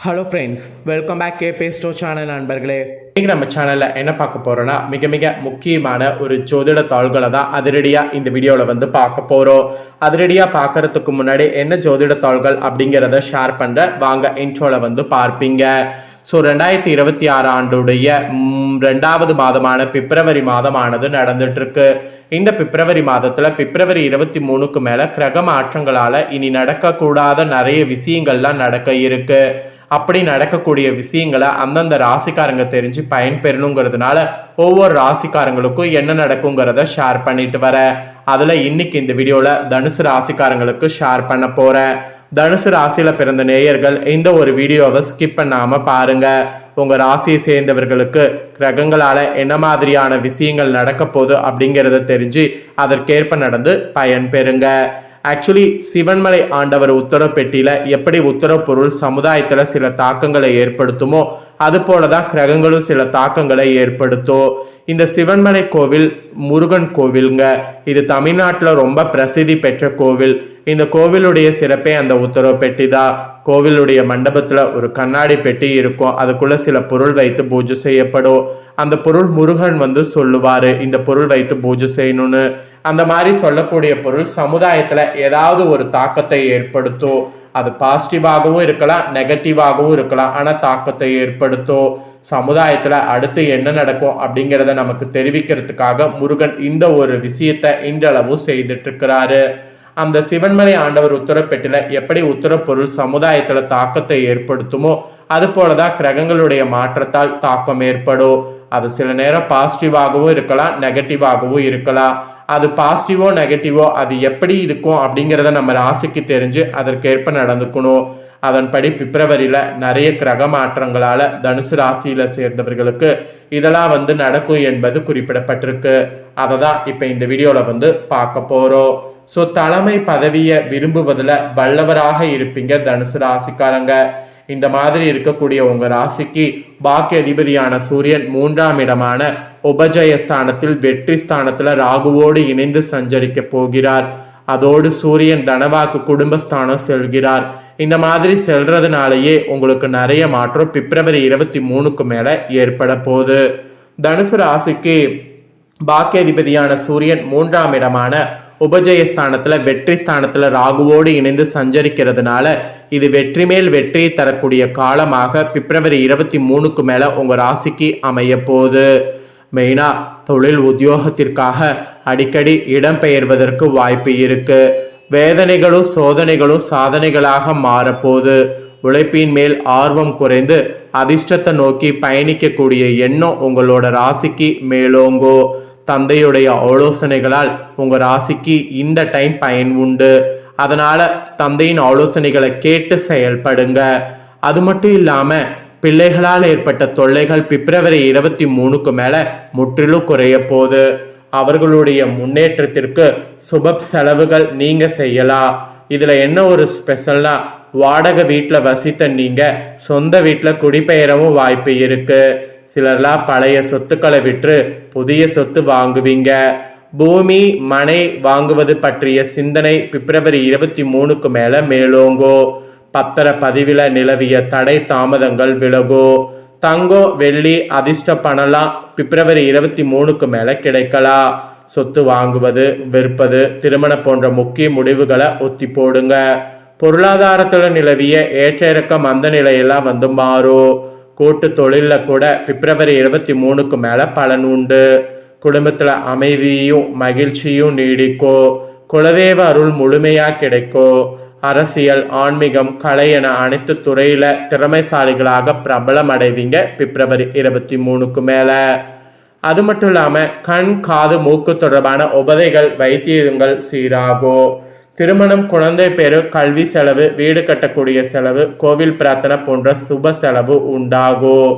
Hello friends, welcome back கேபே store channel நண்பர்களே. இன்றைக்கி நம்ம சேனலில் என்ன பார்க்க போகிறோன்னா மிக மிக முக்கியமான ஒரு ஜோதிட தாள்களை தான் அதிரடியாக இந்த வீடியோவில் பார்க்க போகிறோம். அதிரடியாக பார்க்குறதுக்கு முன்னாடி என்ன ஜோதிட தாள்கள் அப்படிங்கிறத ஷேர் பண்ணுற வாங்க இன்ட்ரோவில் பார்ப்பீங்க. ஸோ 2026 ஆண்டுடைய 2வது மாதமான பிப்ரவரி மாதமானது நடந்துட்டுருக்கு. இந்த பிப்ரவரி மாதத்தில் பிப்ரவரி 23க்கு மேலே கிரக மாற்றங்களால் இனி நடக்கக்கூடாத நிறைய விஷயங்கள்லாம் நடக்க இருக்கு. அப்படி நடக்கக்கூடிய விஷயங்களை அந்தந்த ராசிக்காரங்க தெரிஞ்சு பயன்பெறணுங்கிறதுனால ஒவ்வொரு ராசிக்காரங்களுக்கும் என்ன நடக்குங்கிறத ஷேர் பண்ணிட்டு வரேன். அதில் இன்னைக்கு இந்த வீடியோவில் தனுசு ராசிக்காரங்களுக்கு ஷேர் பண்ண போகிறேன். தனுசு ராசியில் பிறந்த நேயர்கள் இந்த ஒரு வீடியோவை ஸ்கிப் பண்ணாமல் பாருங்கள். உங்கள் ராசியை சேர்ந்தவர்களுக்கு கிரகங்களால் என்ன மாதிரியான விஷயங்கள் நடக்க போகுது அப்படிங்கிறத தெரிஞ்சு அதற்கேற்ப நடந்து பயன் பெறுங்க. ஆக்சுவலி சிவன்மலை ஆண்டவர் உத்தரவு பெட்டியில் எப்படி உத்தரவு பொருள் சமுதாயத்தில் சில தாக்கங்களை ஏற்படுத்துமோ அது போல தான் கிரகங்களும் சில தாக்கங்களை ஏற்படுத்தும். இந்த சிவன்மலை கோவில் முருகன் கோவிலுங்க. இது தமிழ்நாட்டில் ரொம்ப பிரசித்தி பெற்ற கோவில். இந்த கோவிலுடைய சிறப்பே அந்த உத்தரவு பெட்டி தான். கோவிலுடைய மண்டபத்தில் ஒரு கண்ணாடி பெட்டி இருக்கும். அதுக்குள்ள சில பொருள் வைத்து பூஜை செய்யப்படும். அந்த பொருள் முருகன் சொல்லுவார் இந்த பொருள் வைத்து பூஜை செய்யணும்னு. அந்த மாதிரி சொல்லக்கூடிய பொருள் சமுதாயத்தில் ஏதாவது ஒரு தாக்கத்தை ஏற்படுத்தும். அது பாசிட்டிவாகவும் இருக்கலாம், நெகட்டிவாகவும் இருக்கலாம். ஆனால் தாக்கத்தை ஏற்படுத்தும். சமுதாயத்தில் அடுத்து என்ன நடக்கும் அப்படிங்கிறத நமக்கு தெரிவிக்கிறதுக்காக முருகன் இந்த ஒரு விஷயத்தை இன்றளவும் செய்துட்டு இருக்கிறாரு. அந்த சிவன்மலை ஆண்டவர் உத்தரப்பெட்டில எப்படி உத்தரப்பொருள் சமுதாயத்தில் தாக்கத்தை ஏற்படுத்துமோ அது போலதான் கிரகங்களுடைய மாற்றத்தால் தாக்கம் ஏற்படும். அது சில நேரம் பாசிட்டிவாகவும் இருக்கலாம், நெகட்டிவாகவும் இருக்கலாம். அது பாசிட்டிவோ நெகட்டிவோ அது எப்படி இருக்கும் அப்படிங்கிறத நம்ம ராசிக்கு தெரிஞ்சு அதற்கேற்ப நடந்துக்கணும். அதன்படி பிப்ரவரியில் நிறைய கிரக மாற்றங்களால் தனுசு ராசியில் சேர்ந்தவர்களுக்கு இதெல்லாம் நடக்கும் என்பது குறிப்பிடப்பட்டிருக்கு. அதை தான் இப்போ இந்த வீடியோவில் பார்க்க போகிறோம். ஸோ தலைமை பதவியை விரும்புவதில் வல்லவராக இருப்பீங்க தனுசு ராசிக்காரங்க. இந்த மாதிரி இருக்கக்கூடிய உங்கள் ராசிக்கு பாக்கிய அதிபதியான சூரியன் 3ஆம் இடமான உபஜயஸ்தானத்தில் வெற்றி ஸ்தானத்தில் ராகுவோடு இணைந்து சஞ்சரிக்க போகிறார். அதோடு சூரியன் தனவாக்கு குடும்பஸ்தானம் செல்கிறார். இந்த மாதிரி செல்றதுனாலேயே உங்களுக்கு நிறைய மாற்றம் பிப்ரவரி 23க்கு மேலே ஏற்பட போகுது. தனுசு ராசிக்கு பாக்கிய அதிபதியான சூரியன் 3ஆம் இடமான உபஜயஸ்தானத்தில் வெற்றி ஸ்தானத்தில் ராகுவோடு இணைந்து சஞ்சரிக்கிறதுனால இது வெற்றி மேல் வெற்றியை தரக்கூடிய காலமாக பிப்ரவரி 23க்கு மேலே உங்கள் ராசிக்கு அமைய போகுது. மெயினாக தொழில் உத்தியோகத்திற்காக அடிக்கடி இடம்பெயர்வதற்கு வாய்ப்பு இருக்கு. வேதனைகளும் சோதனைகளும் சாதனைகளாக மாறப்போகுது. உழைப்பின் மேல் ஆர்வம் குறைந்து அதிர்ஷ்டத்தை நோக்கி பயணிக்கக்கூடிய எண்ணம் உங்களோட ராசிக்கு மேலோங்கோ. தந்தையுடைய ஆலோசனைகளால் உங்கள் ராசிக்கு இந்த டைம் பயன் உண்டு. அதனால் தந்தையின் ஆலோசனைகளை கேட்டு செயல்படுங்க. அது மட்டும் இல்லாமல் பிள்ளைகளால் ஏற்பட்ட தொல்லைகள் பிப்ரவரி 23க்கு மேலே முற்றிலும் குறைய போகுது. அவர்களுடைய முன்னேற்றத்திற்கு சுப செலவுகள் நீங்கள் செய்யலாம். இதில் என்ன ஒரு ஸ்பெஷல்னா வாடகை வீட்டில் வசித்த நீங்கள் சொந்த வீட்டில் குடிபெயரவும் வாய்ப்பு இருக்குது. சிலர்லாம் பழைய சொத்துக்களை விற்று புதிய சொத்து வாங்குவீங்க. பூமி மனை வாங்குவது பற்றிய சிந்தனை பிப்ரவரி 23க்கு மேலே மேலோங்கோ. பத்திர பதிவில் நிலவிய தடை தாமதங்கள் விலகோ. தங்கம் வெள்ளி அதிர்ஷ்ட பணலாம் பிப்ரவரி 23க்கு மேலே கிடைக்கலாம். சொத்து வாங்குவது விற்பது திருமணம் போன்ற முக்கிய முடிவுகளை ஒத்தி போடுங்க. பொருளாதாரத்தில் நிலவிய ஏற்ற இறக்க மந்த நிலையெல்லாம் மாறும். கூட்டு தொழிலில் கூட பிப்ரவரி 23க்கு மேலே பலன் உண்டு. குடும்பத்தில் அமைதியும் மகிழ்ச்சியும் நீடிக்கும். குலதெய்வ அருள் முழுமையாக கிடைக்கும். அரசியல் ஆன்மீகம் கலை என அனைத்து துறையில் திறமைசாலிகளாக பிரபலம் அடைவீங்க பிப்ரவரி 23க்கு மேலே. அது மட்டும் இல்லாமல் கண் காது மூக்கு தொடர்பான உபதைகள் வைத்தியங்கள் சீராகும். திருமணம் குழந்தை பேரு கல்வி செலவு வீடு கட்டக்கூடிய செலவு கோவில் பிரார்த்தனை போன்ற சுப செலவு உண்டாகும்.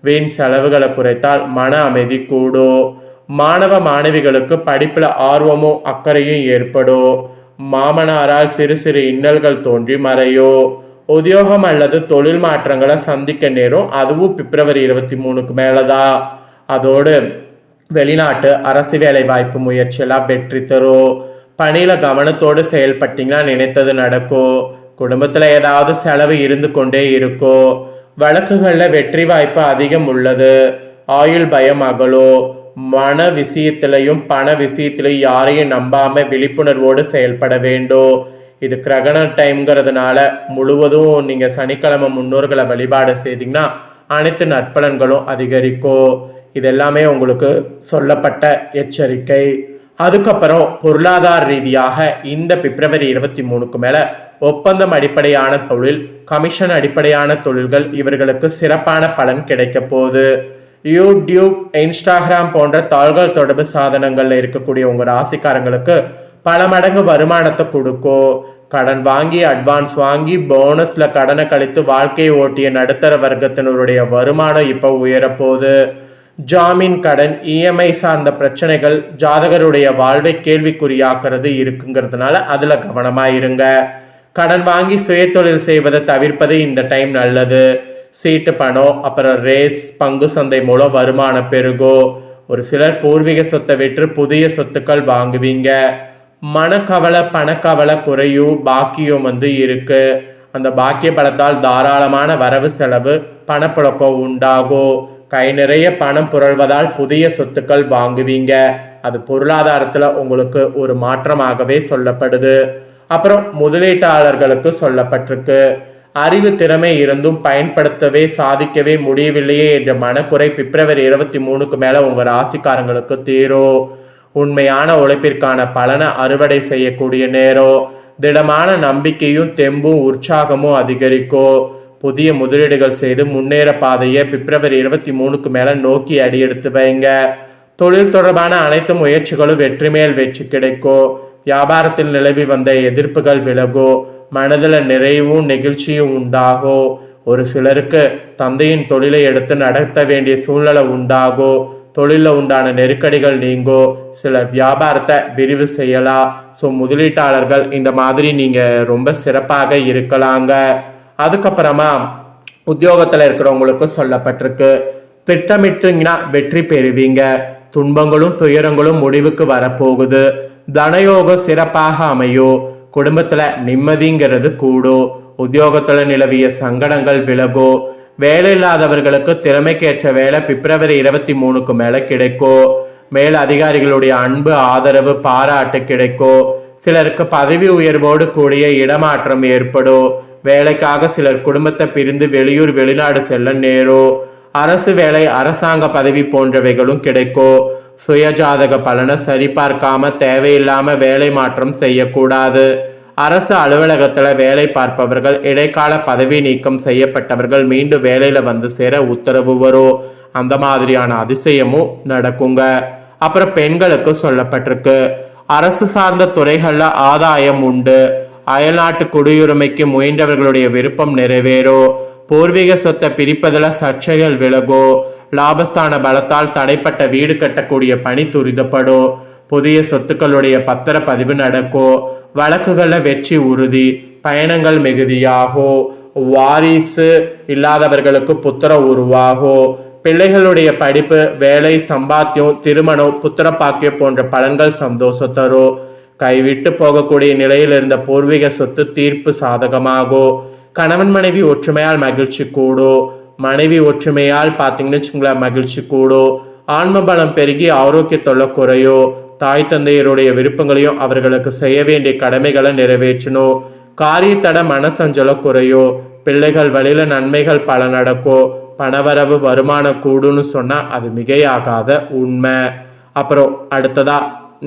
வீண் செலவுகளை குறைத்தால் மன அமைதி கூடும். மாணவ மாணவிகளுக்கு படிப்பில் ஆர்வமும் அக்கறையும் ஏற்படும். மாமனாரால் சிறு சிறு இன்னல்கள் தோன்றி மறையும். உத்தியோகம் அல்லது தொழில் மாற்றங்களை சந்திக்க நேரும். அதுவும் பிப்ரவரி 23க்கு மேலே தான். அதோடு வெளிநாட்டு அரசு வேலை வாய்ப்பு முயற்சியெல்லாம் வெற்றி தரும். பணியில் கவனத்தோடு செயல்பட்டீங்கன்னா நினைத்தது நடக்கும். குடும்பத்தில் ஏதாவது செலவு இருந்து கொண்டே இருக்கும். வழக்குகளில் வெற்றி வாய்ப்பு அதிகம் உள்ளது. ஆயுள் பயம் அகலும். மன விஷயத்திலையும் பண விஷயத்திலையும் யாரையும் நம்பாம விழிப்புணர்வோடு செயல்பட வேண்டும். இது கிரகண டைம்ங்கிறதுனால முழுவதும் நீங்கள் சனிக்கிழமை முன்னோர்களை வழிபாடு செய்தீங்கன்னா அனைத்து நற்பலன்களும் அதிகரிக்கும். இதெல்லாமே உங்களுக்கு சொல்லப்பட்ட எச்சரிக்கை. அதுக்கப்புறம் பொருளாதார ரீதியாக இந்த பிப்ரவரி 23க்கு மேலே ஒப்பந்தம் அடிப்படையான தொழில், கமிஷன் அடிப்படையான தொழில்கள் இவர்களுக்கு சிறப்பான பலன் கிடைக்க போகுது. யூடியூப், இன்ஸ்டாகிராம் போன்ற தாள்கள் தொடர்பு சாதனங்கள்ல இருக்கக்கூடிய உங்க ராசிக்காரங்களுக்கு பல மடங்கு வருமானத்தை கொடுக்கும். கடன் வாங்கி அட்வான்ஸ் வாங்கி போனஸ்ல கடனை கழித்து வாழ்க்கையை ஓட்டிய நடுத்தர வர்க்கத்தினருடைய வருமானம் இப்போ உயரப்போகுது. ஜாமீன் கடன், இஎம்ஐ சார்ந்த பிரச்சனைகள் ஜாதகருடைய வாழ்வை கேள்விக்குறியாக்குறது இருக்குங்கிறதுனால அதுல கவனமா இருங்க. கடன் வாங்கி சுயதொழில் செய்வதை தவிர்ப்பது இந்த டைம் நல்லது. சீட்டு பணம், அப்புறம் ரேஸ், பங்கு சந்தை மூலம் வருமானம் பெருகும். ஒரு சிலர் பூர்வீக சொத்தை விற்று புதிய சொத்துக்கள் வாங்குவீங்க. மனக்கவலை பணக்கவலை குறையும். பாக்கியம் இருக்கு. அந்த பாக்கிய பலத்தால் தாராளமான வரவு செலவு பணப்புழக்கம் உண்டாகும். கை நிறைய பணம் புரள்வதால் புதிய சொத்துக்கள் வாங்குவீங்க. அது பொருளாதாரத்துல உங்களுக்கு ஒரு மாற்றமாகவே சொல்லப்படுது. அப்புறம் முதலீட்டாளர்களுக்கு சொல்லப்பட்டிருக்கு, அறிவு திறமை இருந்தும் பயன்படுத்தவே சாதிக்கவே முடியவில்லையே என்ற மனக்குறை பிப்ரவரி 23க்கு மேல உங்க ராசிக்காரங்களுக்கு தீரும். உண்மையான உழைப்பிற்கான பலனை அறுவடை செய்யக்கூடிய நேரம். திடமான நம்பிக்கையும் தெம்பும் உற்சாகமும் அதிகரிக்கும். புதிய முதலீடுகள் செய்து முன்னேற பாதையை பிப்ரவரி 23க்கு மேல நோக்கி அடியெடுத்து வைங்க. தொழில் தொடர்பான அனைத்து முயற்சிகளும் வெற்றி மேல் வெற்றி கிடைக்கும். வியாபாரத்தில் நிலவி வந்த எதிர்ப்புகள் விலகும். மனதில் நிறைவும் நெகிழ்ச்சியும் உண்டாகும். ஒரு சிலருக்கு தந்தையின் தொழிலை எடுத்து நடத்த வேண்டிய சூழ்நிலை உண்டாகும். தொழிலில் உண்டான நெருக்கடிகள் நீங்கும். சிலர் வியாபாரத்தை விரிவு செய்யலாம். ஸோ முதலீட்டாளர்கள் இந்த மாதிரி நீங்கள் ரொம்ப சிறப்பாக இருக்கலாங்க. அதுக்கப்புறமா உத்தியோகத்தில் இருக்கிறவங்களுக்கு சொல்லப்பட்டிருக்கு, திட்டமிட்டீங்கன்னா வெற்றி பெறுவீங்க. துன்பங்களும் துயரங்களும் முடிவுக்கு வரப்போகுது. தனயோகம் சிறப்பாக அமையும். குடும்பத்துல நிம்மதிங்கிறது கூடும். உத்தியோகத்துல நிலவிய சங்கடங்கள் விலகும். வேலை இல்லாதவர்களுக்கு திறமைக்கேற்ற வேலை பிப்ரவரி 23க்கு மேல கிடைக்கும். மேல் அதிகாரிகளுடைய அன்பு, ஆதரவு, பாராட்டு கிடைக்கும். சிலருக்கு பதவி உயர்வோடு கூடிய இடமாற்றம் ஏற்படும். வேலைக்காக சிலர் குடும்பத்தை பிரிந்து வெளியூர் வெளிநாடு செல்ல நேரும். அரசு வேலை, அரசாங்க பதவி போன்றவைகளும் கிடைக்கும். சுயஜாதக பலனை சரிபார்க்காம தேவையில்லாம வேலை மாற்றம் செய்யக்கூடாது. அரசு அலுவலகத்துல வேலை பார்ப்பவர்கள், இடைக்கால பதவி நீக்கம் செய்யப்பட்டவர்கள் மீண்டும் வேலையில சேர உத்தரவு வரும். அந்த மாதிரியான அதிசயமும் நடக்குங்க. அப்புறம் பெண்களுக்கு சொல்லப்பட்டிருக்கு, அரசு சார்ந்த துறைகள்ல ஆதாயம் உண்டு. அயல்நாட்டு குடியுரிமைக்கு முயன்றவர்களுடைய விருப்பம் நிறைவேறும். பூர்வீக சொத்தை பிரிப்பதில் சர்ச்சைகள் விலகும். லாபஸ்தான பலத்தால் தடைப்பட்ட வீடு கட்டக்கூடிய பணி துரிதப்படும். புதிய சொத்துக்களுடைய பத்திர பதிவு நடக்கும். வழக்குகளில் வெற்றி உறுதி. பயணங்கள் மிகுதியாகும். வாரிசு இல்லாதவர்களுக்கு புத்திர உருவாகும். பிள்ளைகளுடைய படிப்பு, வேலை, சம்பாத்தியம், திருமணம், புத்திர பாக்கியம் போன்ற பலன்கள் சந்தோஷம் தரும். கைவிட்டு போகக்கூடிய நிலையில் இருந்த பூர்வீக சொத்து தீர்ப்பு சாதகமாகும். கணவன் மனைவி ஒற்றுமையால் மகிழ்ச்சி கூடும். மனைவி ஒற்றுமையால் பார்த்தீங்கன்னு வச்சுங்களேன் மகிழ்ச்சி கூடும். ஆன்ம பலம் பெருகி ஆரோக்கியத்தொல்லை குறையும். தாய் தந்தையருடைய விருப்பங்களையும் அவர்களுக்கு செய்ய வேண்டிய கடமைகளை நிறைவேற்றணும். காரியத்தட மனசஞ்சல குறையும். பிள்ளைகள் வழியில நன்மைகள் பல நடக்கும். பணவரவு வருமானம் கூடுன்னு சொன்னா அது மிகையாகாத உண்மை. அப்புறம் அடுத்ததா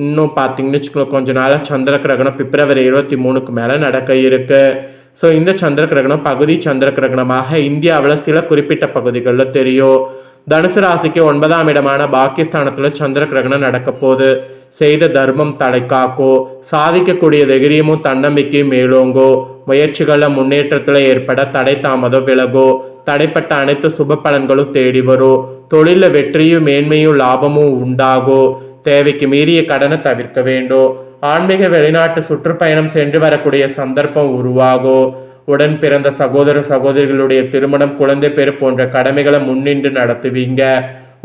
இன்னும் பார்த்தீங்கன்னு வச்சுக்கோங்க, கொஞ்ச நாளாக சந்திர கிரகணம் பிப்ரவரி 23க்கு மேலே நடக்க இருக்கு. ஸோ இந்த சந்திர கிரகணம் பகுதி சந்திர கிரகணமாக இந்தியாவில் சில குறிப்பிட்ட பகுதிகளில் தெரியும். தனுசு ராசிக்கு 9ஆம் இடமான பாகிஸ்தானத்தில் சந்திர கிரகணம் நடக்க போகுது. செய்த தர்மம் தலை காக்கும். சாதிக்கக்கூடிய தைரியமும் தன்னம்பிக்கையும் மேலோங்கும். முயற்சிகளில் முன்னேற்றத்தில் ஏற்பட தடை தாமதம் விலகும். தடைப்பட்ட அனைத்து சுப பலன்களும் தேடி வரும். தொழிலில் வெற்றியும் மேன்மையும் லாபமும் உண்டாகும். தேவைக்கு மீறிய கடனை தவிர்க்க வேண்டும். ஆன்மீக வெளிநாட்டு சுற்றுப்பயணம் சென்று வரக்கூடிய சந்தர்ப்பம் உருவாகும். உடன் பிறந்த சகோதர சகோதரிகளுடைய திருமணம், குழந்தை பேரு போன்ற கடமைகளை முன்னின்று நடத்துவீங்க.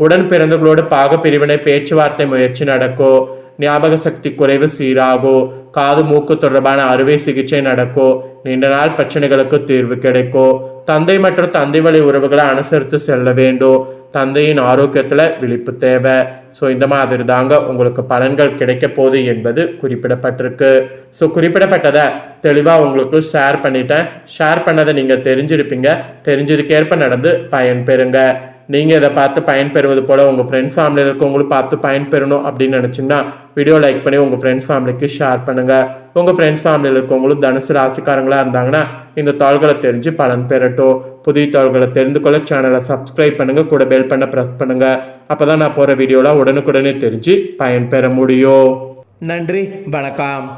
உடன் பிறந்தவர்களோடு பாக பிரிவினை பேச்சுவார்த்தை முயற்சி நடக்கும். ஞாபக சக்தி குறைவு சீராகும், காது மூக்கு தொடர்பான அறுவை சிகிச்சை நடக்கும், நீண்ட நாள் பிரச்சனைகளுக்கு தீர்வு கிடைக்கும், தந்தை மற்றும் தந்தை வழி உறவுகளை அனுசரித்து செல்ல வேண்டும், தந்தையின் ஆரோக்கியத்தில் விழிப்பு தேவை. ஸோ இந்த மாதிரி தாங்க உங்களுக்கு பலன்கள் கிடைக்க போகுது என்பது குறிப்பிடப்பட்டிருக்கு. ஸோ குறிப்பிடப்பட்டதை தெளிவாக உங்களுக்கு ஷேர் பண்ணிட்டேன். ஷேர் பண்ணதை நீங்கள் தெரிஞ்சிருப்பீங்க. தெரிஞ்சதுக்கேற்ப நடந்து பயன்பெறுங்க. நீங்கள் இதை பார்த்து பயன்பெறுவது போல் உங்கள் ஃப்ரெண்ட்ஸ் ஃபேமிலியில் இருக்கவங்களும் பார்த்து பயன்பெறணும் அப்படின்னு நினச்சிங்கன்னா வீடியோ லைக் பண்ணி உங்கள் ஃப்ரெண்ட்ஸ் ஃபேமிலிக்கு ஷேர் பண்ணுங்கள். உங்கள் ஃப்ரெண்ட்ஸ் ஃபேமிலியில் இருக்கவங்களும் தனுசு ராசிக்காரங்களாக இருந்தாங்கன்னா இந்த தாள்களை தெரிஞ்சு பலன் பெறட்டும். புதிய தாள்களை தெரிந்து கொள்ள சேனலை சப்ஸ்கிரைப் பண்ணுங்கள், கூட பெல் பண்ண ப்ரெஸ் பண்ணுங்கள். அப்போ தான் நான் போகிற வீடியோலாம் உடனுக்குடனே தெரிஞ்சு பயன்பெற முடியும். நன்றி, வணக்கம்.